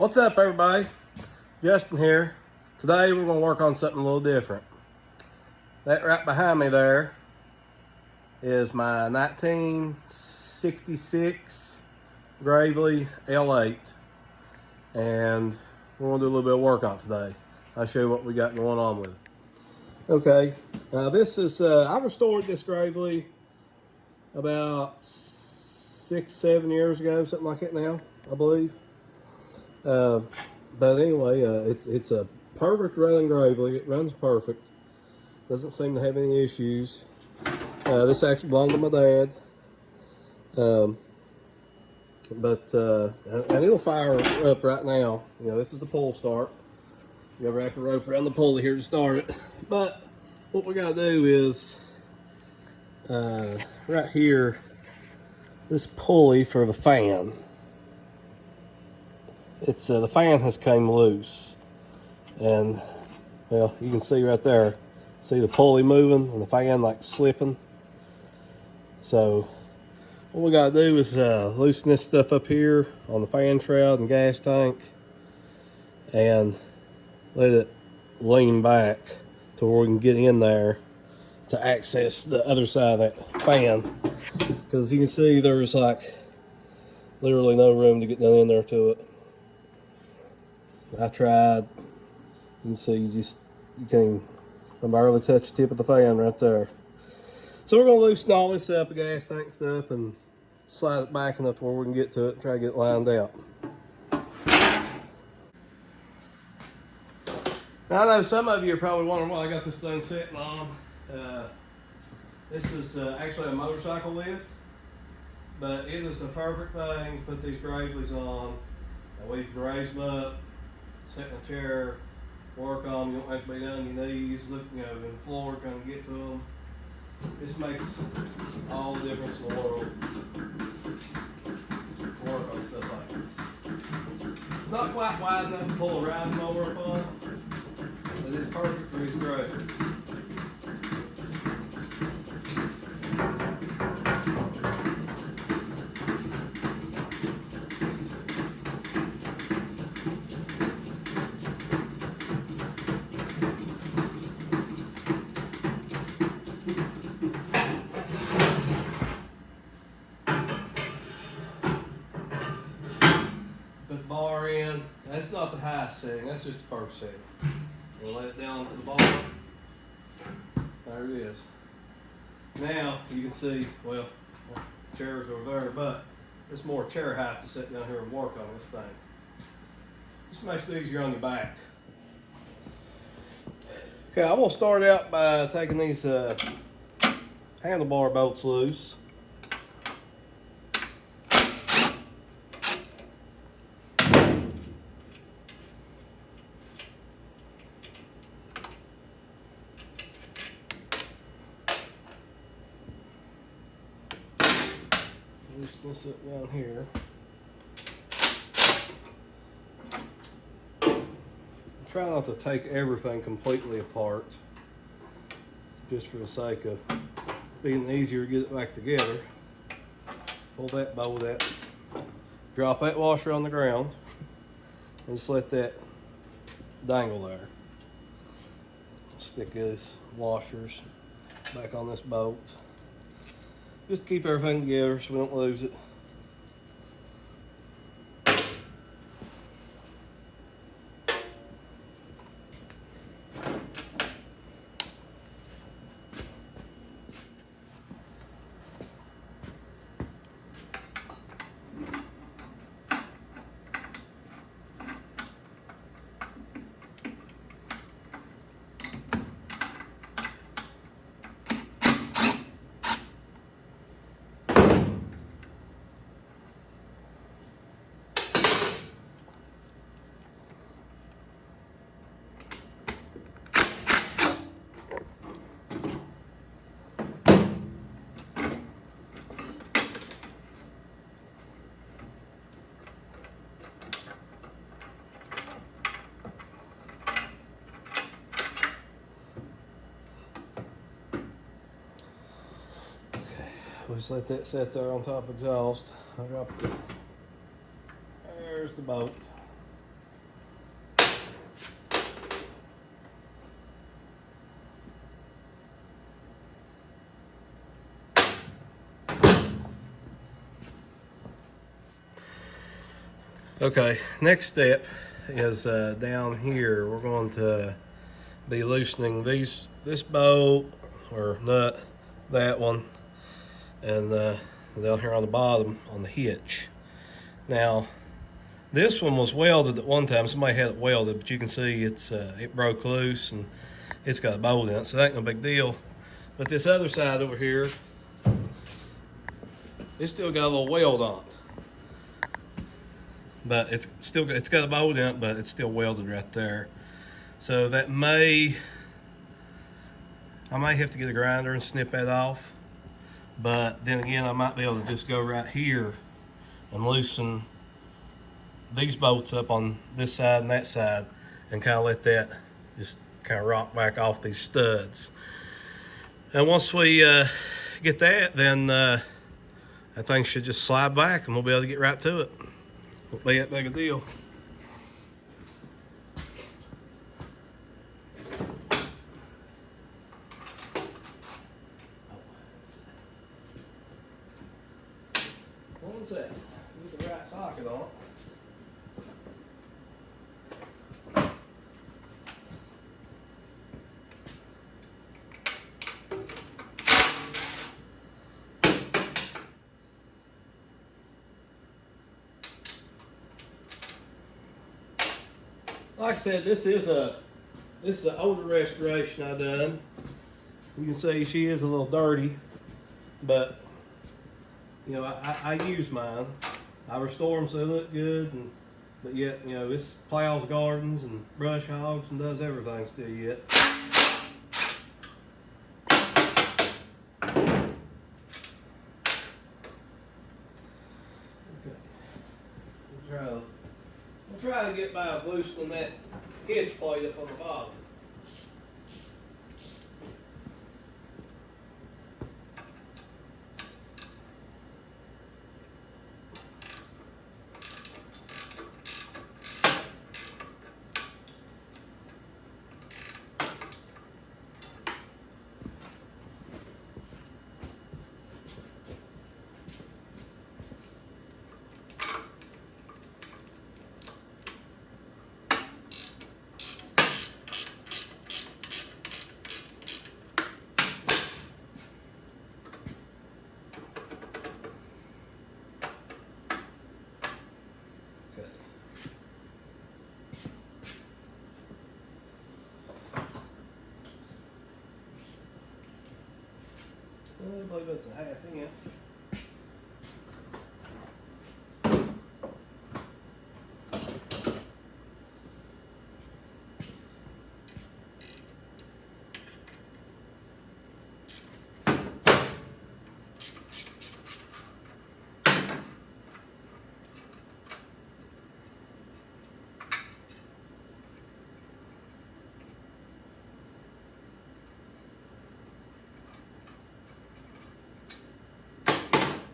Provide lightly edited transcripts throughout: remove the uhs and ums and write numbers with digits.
What's up, everybody? Justin here. Today we're going to work on something a little different. That right behind me there is my 1966 Gravely L8, and we're going to do a little bit of work on it today. I'll show you what we got going on with it. Okay, now this is I restored this Gravely about 6-7 years ago, something like that now, I believe. But anyway, it's a perfect running Gravely. It runs perfect. Doesn't seem to have any issues. This actually belonged to my dad. And it'll fire up right now. You know, this is the pull start. You gotta wrap the rope around the pulley here to start it. But what we gotta do is right here, this pulley for the fan. It's the fan has came loose, and well, you can see right there. See the pulley moving and the fan like slipping. So what we gotta do is loosen this stuff up here on the fan shroud and gas tank, and let it lean back to where we can get in there to access the other side of that fan. Because as you can see, there's like literally no room to get down in there to it. I tried. You can see you can barely touch the tip of the fan right there. So we're gonna loosen all this up, the gas tank stuff, and slide it back enough to where we can get to it and try to get it lined out. Now, I know some of you are probably wondering why I got this thing sitting on. This is actually a motorcycle lift, but it is the perfect thing to put these Gravely's on. And we can raise them up, sit in a chair, work on them. You don't have to be down on your knees, looking in the floor trying to get to them. This makes all the difference in the world to work on stuff like this. It's not quite wide enough to pull a riding mower upon, but it's perfect for these Gravely's. Put the bar in. That's not the highest setting, that's just the first setting. We'll let it down to the bar. There it is. Now you can see, well, chairs over there, but it's more chair height to sit down here and work on this thing. Just makes it easier on your back. Okay, I'm gonna start out by taking these handlebar bolts loose. Loosen this up down here. Try not to take everything completely apart, just for the sake of being easier to get it back together. Pull that bolt out, drop that washer on the ground, and just let that dangle there. Stick these washers back on this bolt, just to keep everything together so we don't lose it. We'll just let that sit there on top of exhaust. I'll drop it. There's the bolt. Okay, next step is down here. We're going to be loosening this bolt or nut, that one, and down here on the bottom on the hitch. Now, this one was welded at one time. Somebody had it welded, but you can see it broke loose and it's got a bolt in it, so that ain't no big deal. But this other side over here, it's still got a little weld on it. But it's got a bolt in it, but it's still welded right there. So I may have to get a grinder and snip that off. But then again, I might be able to just go right here and loosen these bolts up on this side and that side and kind of let that just kind of rock back off these studs. And once we get that, then that thing should just slide back and we'll be able to get right to it. Won't be that big a deal. One sec. Get the right socket on. Like I said, this is an older restoration I done. You can see she is a little dirty, but you know I use mine. I restore them so they look good, but yet you know this plows gardens and brush hogs and does everything still yet. Okay, we'll try to get by loosening that hitch plate up on the bottom. I believe that's a 1/2 inch.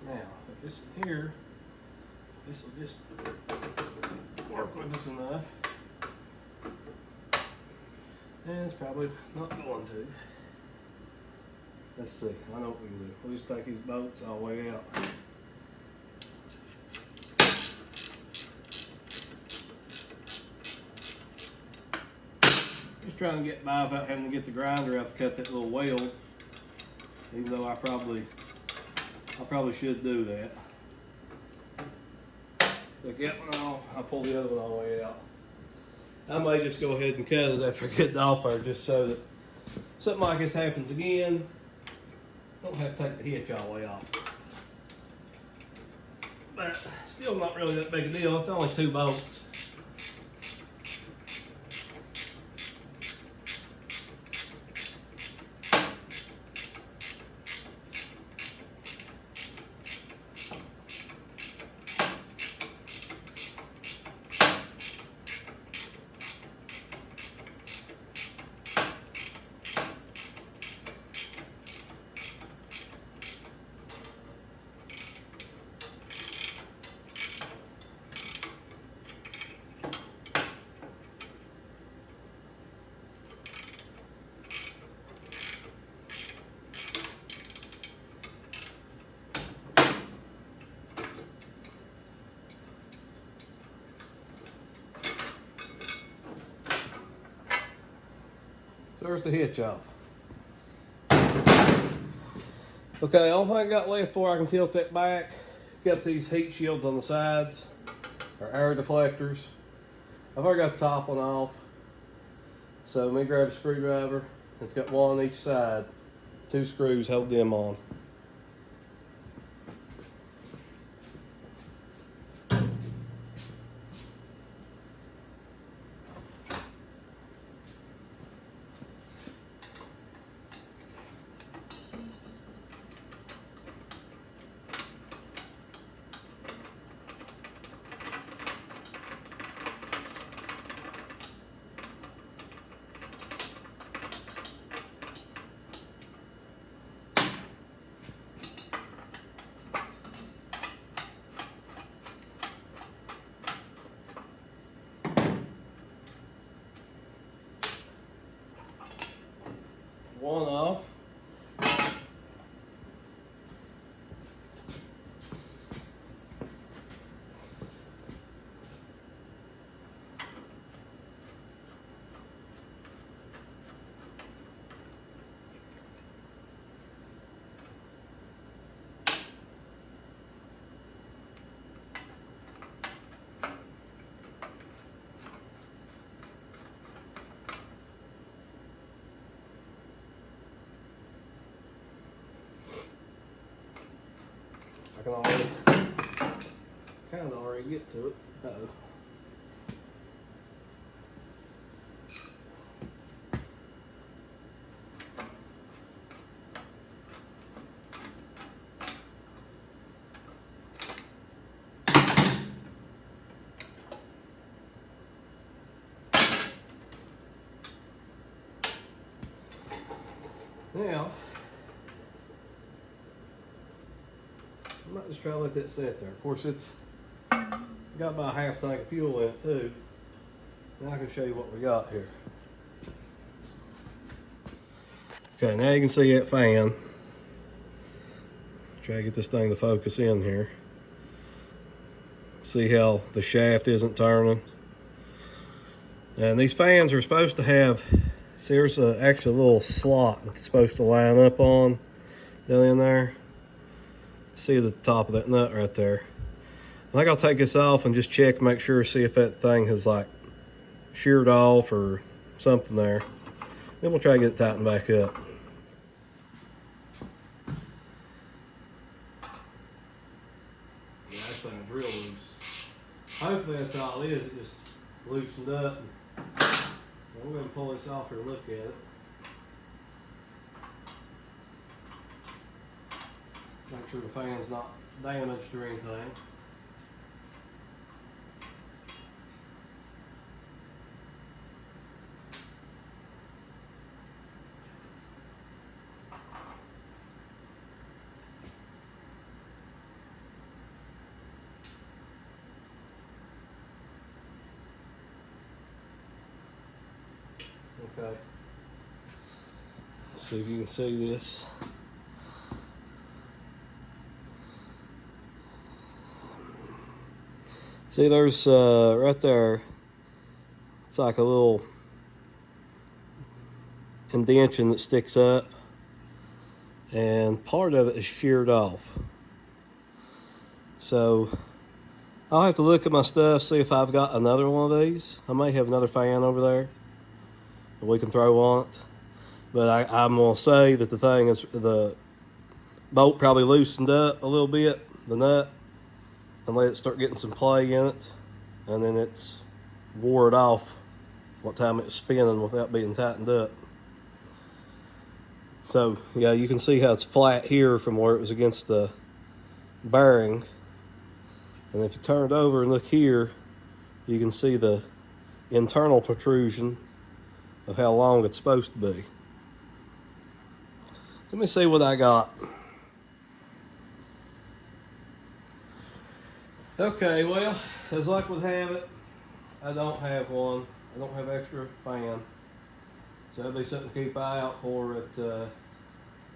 Now, if this in here, if this will just work with us enough, and it's probably not going to. Let's see, I know what we can do. We'll just take these bolts all the way out. Just trying to get by without having to get the grinder out to cut that little weld, even though I probably should do that. Take that one off, I'll pull the other one all the way out. I may just go ahead and cut it after getting off there just so that something like this happens again, don't have to take the hitch all the way off. But still not really that big a deal, it's only 2 bolts. So there's the hitch off. Okay, all thing I got left for, I can tilt that back. Got these heat shields on the sides, or air deflectors. I've already got the top one off. So let me grab a screwdriver. It's got one on each side. 2 screws hold them on. One off. I can already get to it. Uh-oh. Now, I might just try to let that sit there. Of course, it's got about a half tank of fuel in it too. Now I can show you what we got here. Okay, now you can see that fan. Try to get this thing to focus in here. See how the shaft isn't turning. And these fans are supposed to have, see, there's actually a little slot that's supposed to line up on down in there. See the top of that nut right there. I think I'll take this off and just check, make sure, see if that thing has like sheared off or something there. Then we'll try to get it tightened back up. Yeah, this thing's real loose. Hopefully that's all it is. It just loosened up. I'm going to pull this off here and look at it. Make sure the fan's not damaged or anything. Okay. Let's see if you can see this. See, there's right there, it's like a little indentation that sticks up, and part of it is sheared off. So I'll have to look at my stuff, see if I've got another one of these. I may have another fan over there that we can throw on it. But I'm going to say that the bolt probably loosened up a little bit, the nut, and let it start getting some play in it, and then it's wore it off what time it was spinning without being tightened up. So yeah, you can see how it's flat here from where it was against the bearing, and if you turn it over and look here, you can see the internal protrusion of how long it's supposed to be. So let me see what I got. Okay, well, as luck would have it, I don't have one. I don't have extra fan. So that'll be something to keep an eye out for at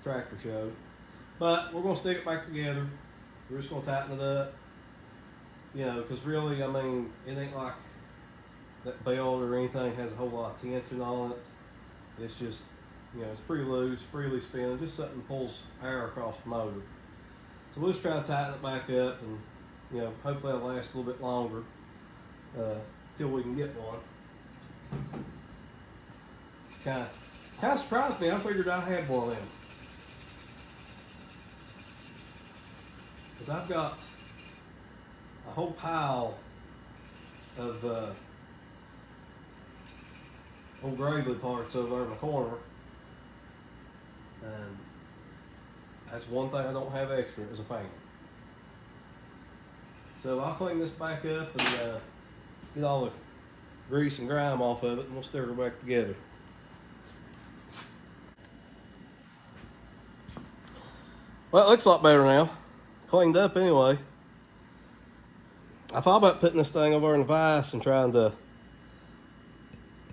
tractor show. But we're going to stick it back together. We're just going to tighten it up. You know, because really, I mean, it ain't like that belt or anything has a whole lot of tension on it. it's just, it's pretty loose, freely spinning, just something pulls air across the motor. So we'll just try to tighten it back up, and hopefully it'll last a little bit longer till we can get one. It's kind of surprised me. I figured I had one of them, because I've got a whole pile of old Gravely parts over there in the corner, and that's one thing I don't have extra is a fan. So I'll clean this back up and get all the grease and grime off of it, and we'll stir it back together. Well, it looks a lot better now. Cleaned up anyway. I thought about putting this thing over in the vise and trying to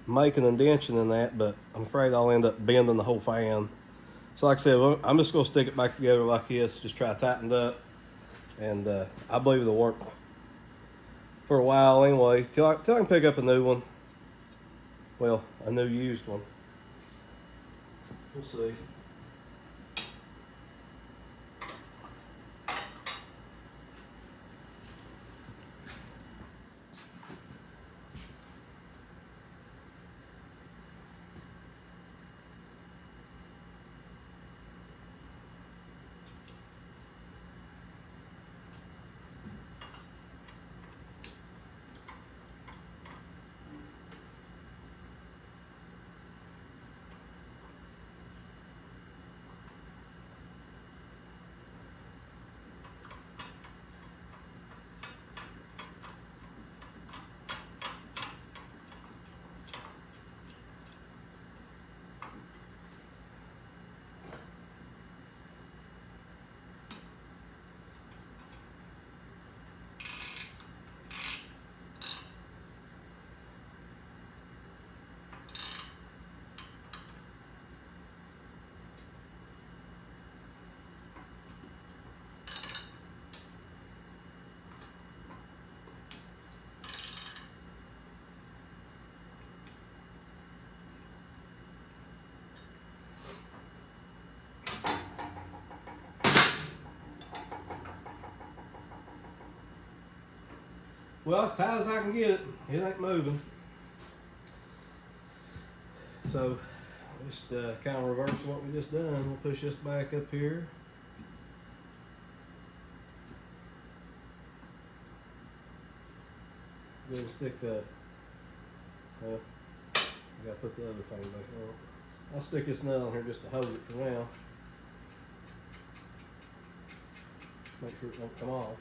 make an indention in that, but I'm afraid I'll end up bending the whole fan. So like I said, I'm just going to stick it back together like this, just try to tighten it up, and I believe it'll work for a while anyway, till I can pick up a new one. Well, a new used one. We'll see. Well, as tight as I can get it, it ain't moving. So, just kind of reverse what we just done. We'll push this back up here. Go and stick well, I gotta put the other thing back on. I'll stick this nut on here just to hold it for now. Make sure it don't come off.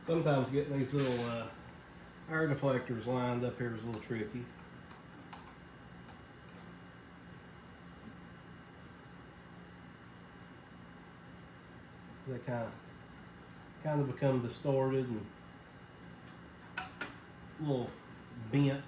Sometimes getting these little air deflectors lined up here is a little tricky. They kind of become distorted and a little bent.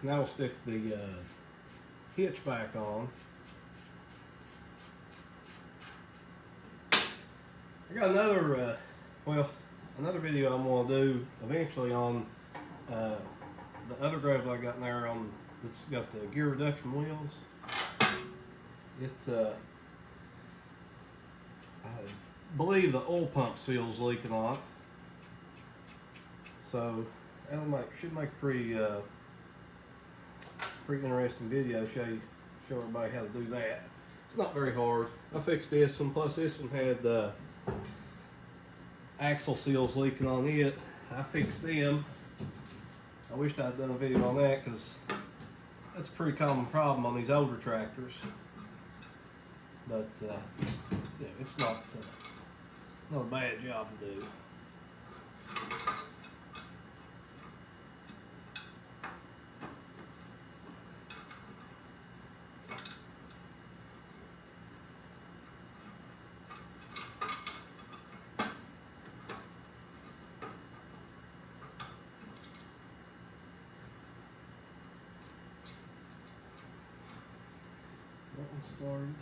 now we'll stick the hitch back on. I got another, another video I'm going to do eventually on the other gravel I got in there on that's got the gear reduction wheels. I believe the oil pump seal's leaking on it, so that'll should make a pretty interesting video. Show everybody how to do that. It's not very hard. I fixed this one. Plus this one had axle seals leaking on it. I fixed them. I wished I'd done a video on that because that's a pretty common problem on these older tractors. But yeah, it's not a bad job to do. That one started.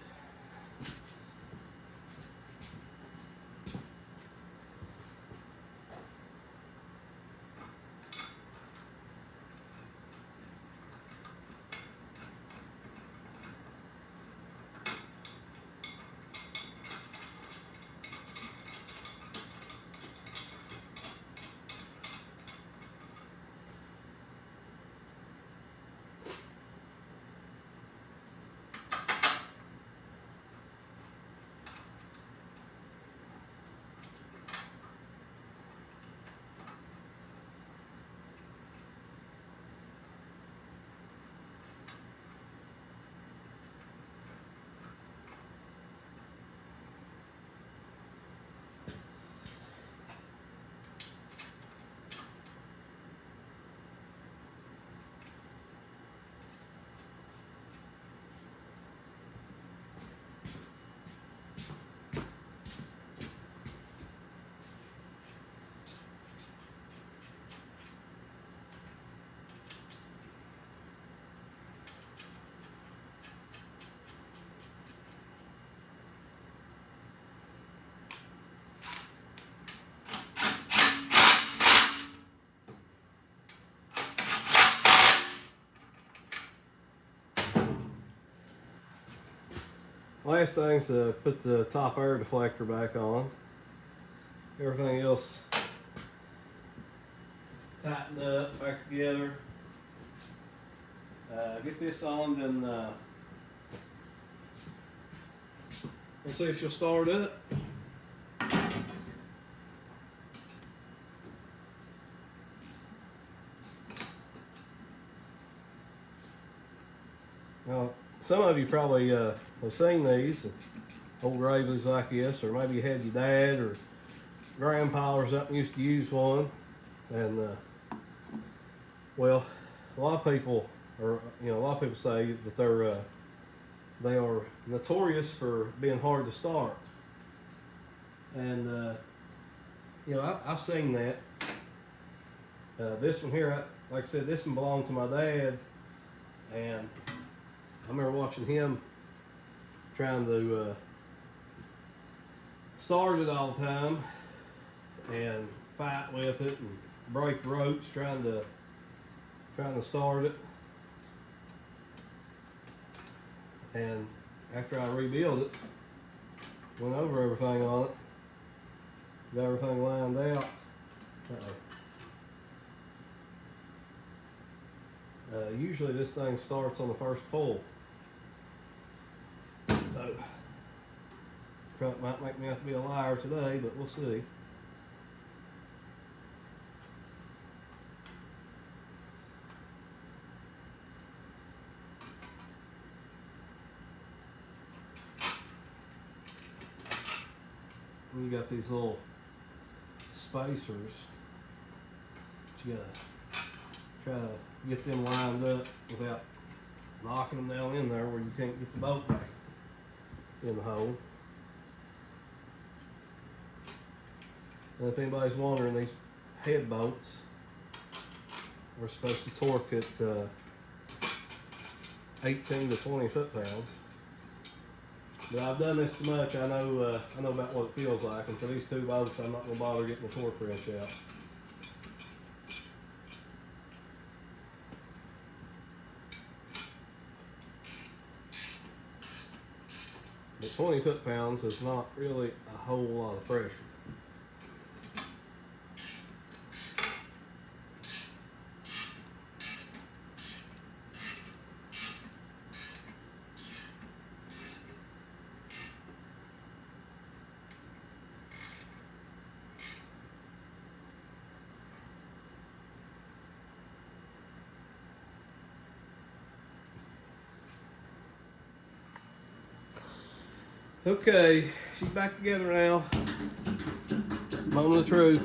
Last thing's to put the top air deflector back on. Everything else tightened up, back together. Get this on, then we'll see if she'll start up. Now, some of you probably have seen these old Graveleys like this, or maybe you had your dad or grandpa or something used to use one. And well, a lot of people say that they are notorious for being hard to start. And I've seen that. This one here, like I said, this one belonged to my dad, and I remember watching him trying to start it all the time and fight with it and break ropes trying to start it. And after I rebuilt it, went over everything on it, got everything lined out. Usually this thing starts on the first pull. So, probably might make me have to be a liar today, but we'll see. You got these little spacers. You gotta try to get them lined up without knocking them down in there where you can't get the bolt back in the hole. And if anybody's wondering, these head bolts are supposed to torque at 18 to 20 foot-pounds. But I've done this so much, I know about what it feels like. And for these two boats, I'm not going to bother getting the torque wrench out. But 20 foot-pounds is not really a whole lot of pressure. Okay, she's back together now. Moment of truth.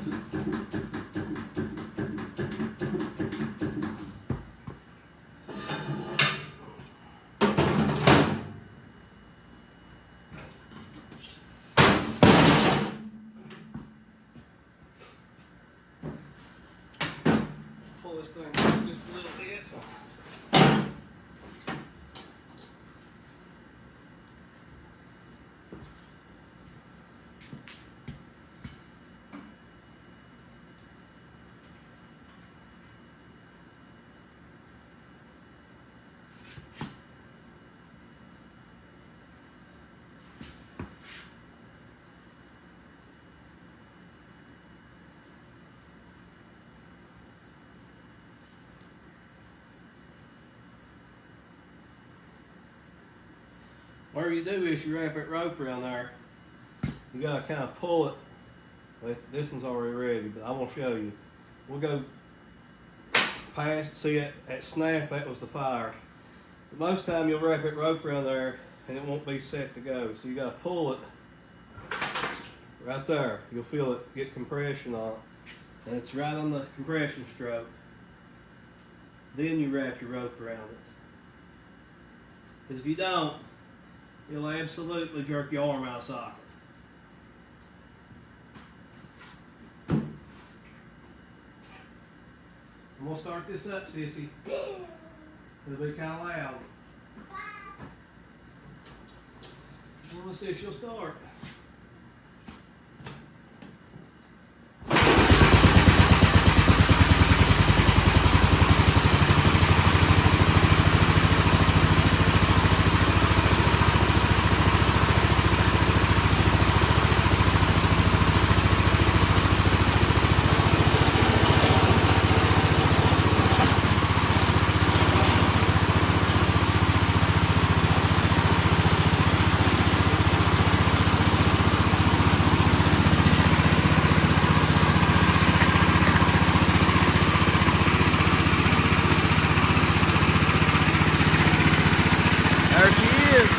Pull this thing back just a little bit. What you do is you wrap that rope around there. You gotta kind of pull it. This one's already ready, but I'm gonna show you. We'll go past. See that snap? That was the fire. But most time you'll wrap that rope around there, and it won't be set to go. So you gotta pull it right there. You'll feel it get compression on it, and it's right on the compression stroke. Then you wrap your rope around it. Because if you don't, you'll absolutely jerk your arm out of socket. And we'll start this up, sissy. It'll be kind of loud. Well, let's see if she'll start. There she is.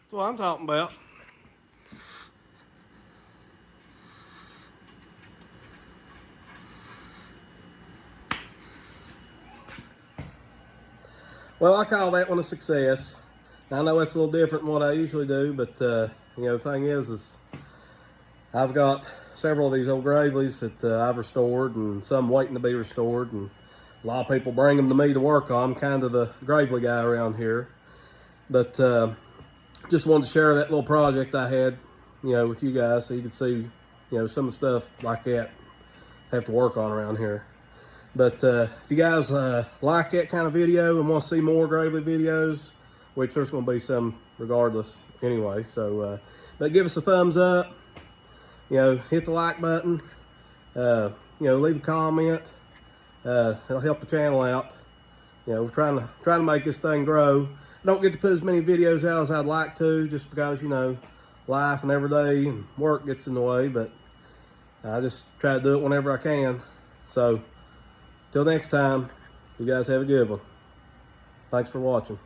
That's what I'm talking about. Well, I call that one a success. I know it's a little different than what I usually do, but you know, the thing is I've got several of these old Graveleys that I've restored, and some waiting to be restored, and a lot of people bring them to me to work on. I'm kind of the Gravely guy around here, but just wanted to share that little project I had, you know, with you guys, so you can see, you know, some of the stuff like that I have to work on around here. But if you guys like that kind of video and want to see more Gravely videos, which there's going to be some regardless anyway, so but give us a thumbs up, you know, hit the like button, you know, leave a comment. It'll help the channel out. You know, we're trying to make this thing grow. I don't get to put as many videos out as I'd like to, just because, you know, life and every day and work gets in the way, but I just try to do it whenever I can. So till next time, you guys have a good one. Thanks for watching.